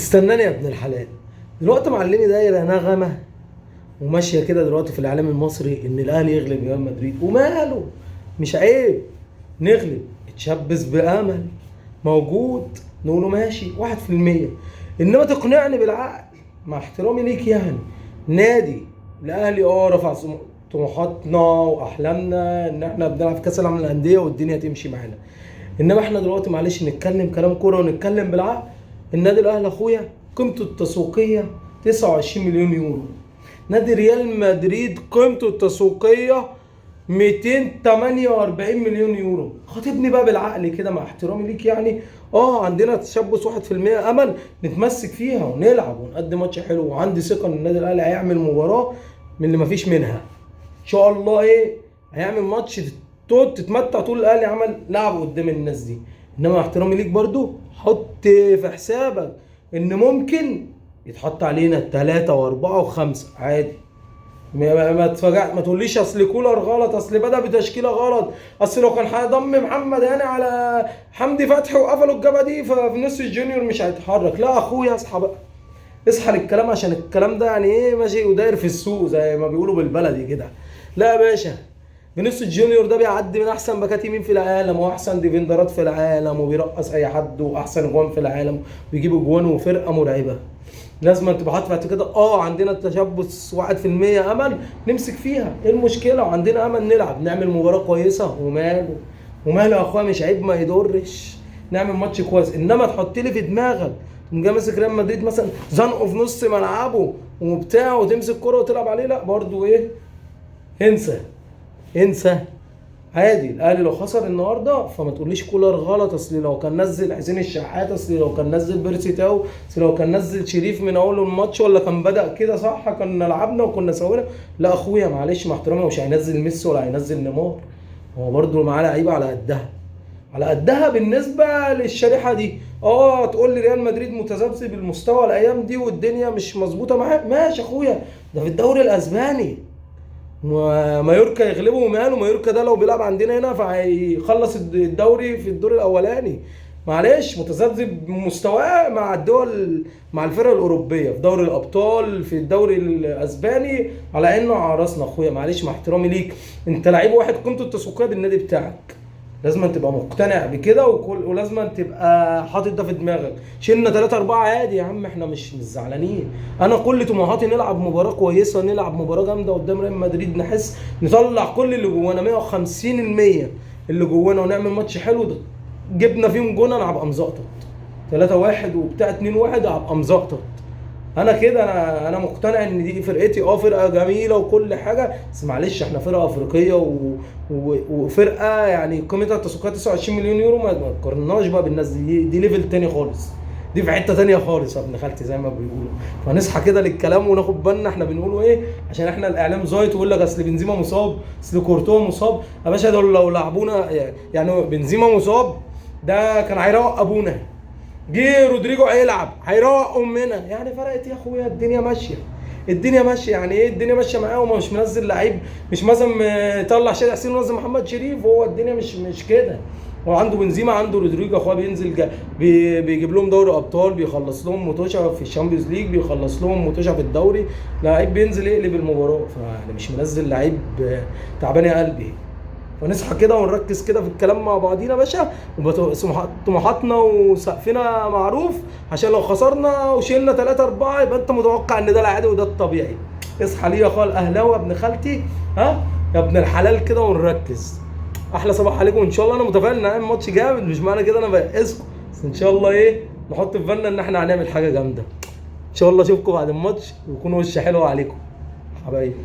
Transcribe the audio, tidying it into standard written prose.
استناني يا ابن الحلال. دلوقتي معلمي دايره نغمه وماشيه كده دلوقتي في الاعلام المصري ان الاهلي يغلب ريال مدريد، وماله؟ مش عيب نغلب، اتشبث بامل موجود نقوله ماشي 1%. انما تقنعني بالعقل مع احترامي ليك يعني نادي الاهلي رفع طموحاتنا واحلامنا ان احنا بنلعب في كاس العالم للانديه والدنيا تمشي معانا. انما احنا دلوقتي معلش نتكلم كلام كوره ونتكلم بالعقل. النادي الاهلي اخويا قيمته التسويقيه 29 مليون يورو. نادي ريال مدريد قيمته التسويقيه 248 مليون يورو. خاطبني بقى بالعقل كده مع احترامي ليك يعني. عندنا تشبث 1% امل نتمسك فيها ونلعب ونقدم ماتش حلو، وعندي ثقه ان النادي الاهلي هيعمل مباراه من اللي مفيش منها ان شاء الله. هيعمل ماتش تتمتع طول الاهلي عمل لعب قدام الناس دي. انما احترامي ليك برضو حط في حسابك ان ممكن يتحط علينا 3 و4 و5 عادي. ما تفاجئ، ما تقوليش اصل كولر غلط، اصل بدا بتشكيله غلط، اصل لو كان هيضم محمد هاني على حمدي فتحي وقفلوا الجبهه دي ففينيسيوس جونيور مش هيتحرك. لا اخويا اصحى بقى، اصحى للكلام عشان الكلام ده يعني ماشي وداير في السوق زي ما بيقولوا بالبلدي كده. لا يا باشا، فينيسيوس جونيور ده بيعدي من احسن باكات يمين في العالم واحسن ديفندرات في العالم وبيرقص اي حد واحسن اجوان في العالم ويجيب اجوان وفرقه مرعبه. لازم تبقى حاطط بعد كده عندنا تشبث 1% امل نمسك فيها. ايه المشكله؟ وعندنا امل نلعب نعمل مباراه كويسه، وماله يا اخويا، مش عيب ما يضرش نعمل ماتش كويس. انما تحط لي في دماغك تقوم جاي ماسك ريال مدريد مثلا زنقه في نص ملعبه وبتاع وتمسك كرة وتلعب عليه، لا برضو انسى عادي. الاهلي لو خسر النهارده فما تقوليش كولر غلط، اصل لو كان نزل حسين الشحات، اصل لو كان نزل بيرسي تاو، اصل لو كان نزل شريف من اول الماتش ولا كان بدا كده صح كنا لعبنا وكنا سوينا. لا اخويا معلش مع احترامي، مش هينزل ميسي ولا هينزل نيمار، هو برضو معاه لعيبه على قدها بالنسبه للشريحه دي. تقول لي ريال مدريد متذبذب بالمستوى الايام دي والدنيا مش مظبوطه معاه، ماشي اخويا، ده في الدوري الاسباني ومايوركا يغلبه، وماله مايوركا ده لو بيلعب عندنا هنا فهيخلص الدوري في الدور الاولاني. معلش متذبذب بمستواه مع الدول، مع الفرق الاوروبيه في دوري الابطال في الدوري الاسباني على انه على راسنا اخويا. معلش مع احترامي ليك، انت لعيب واحد قيمته التسويقيه بالنادي بتاعك، لازم تبقى مقتنع بكده ولازم تبقى حاطط ده في دماغك. شلنا 3-4 عادي يا عم، احنا مش زعلانين. انا كل طموحاتي نلعب مباراه كويسه، نلعب مباراه جامده قدام ريال مدريد، نحس نطلع كل اللي جوانا 150% اللي جوانا ونعمل ماتش حلو. ده جبنا فيهم جون انا هبقى مزقطط 3-1 وبتاع 2-1 هبقى مزقطط. انا كده انا مقتنع ان دي فرقتي، فرقه جميله وكل حاجه، بس معلش احنا فرقه افريقيه وفرقه يعني قيمتها التسويقيه 29 مليون يورو. ما تقارناش بقى بالناس دي ليفل تاني خالص، دي في حته تانيه خالص يا ابن خالتي زي ما بيقولوا. فنصحى كده للكلام وناخد بالنا احنا بنقوله عشان احنا الاعلام زايط ويقول لك اصل بنزيما مصاب، اصل كورتوا مصاب. يا باشا دول لو لعبونا يعني بنزيما مصاب ده كان هيروق ابونا، جه رودريجو هيلعب هيروق امنا. يعني فرقت يا اخويا، الدنيا ماشيه يعني الدنيا ماشيه معاه، ومش منزل لعيب، مش مثلا طلع شادي حسين ونزل محمد شريف. هو الدنيا مش كده. هو عنده بنزيما، عنده رودريجو اخويا، بينزل بيجيب لهم دوري ابطال، بيخلص لهم موتوشا في الشامبيونز ليج، بيخلص لهم موتوشا في الدوري. لعيب بينزل يقلب المباراه، فيعني مش منزل لعيب تعبان يا قلبي. فنصحى كده ونركز كده في الكلام مع بعضينا يا باشا، طموحاتنا وسقفنا معروف، عشان لو خسرنا وشيلنا 3-4 يبقى انت متوقع ان ده العادي وده الطبيعي. اصحى ليه يا اخويا الاهلاوي يا ابن خالتي، يا ابن الحلال كده ونركز. احلى صباح عليكم ان شاء الله. انا متفائل ان هنعمل ماتش جامد، مش معنى كده انا بيأسكم، بس ان شاء الله نحط في بالنا ان احنا هنعمل حاجه جامده ان شاء الله. اشوفكم بعد الماتش ويكون وش حلو عليكم حبايبي.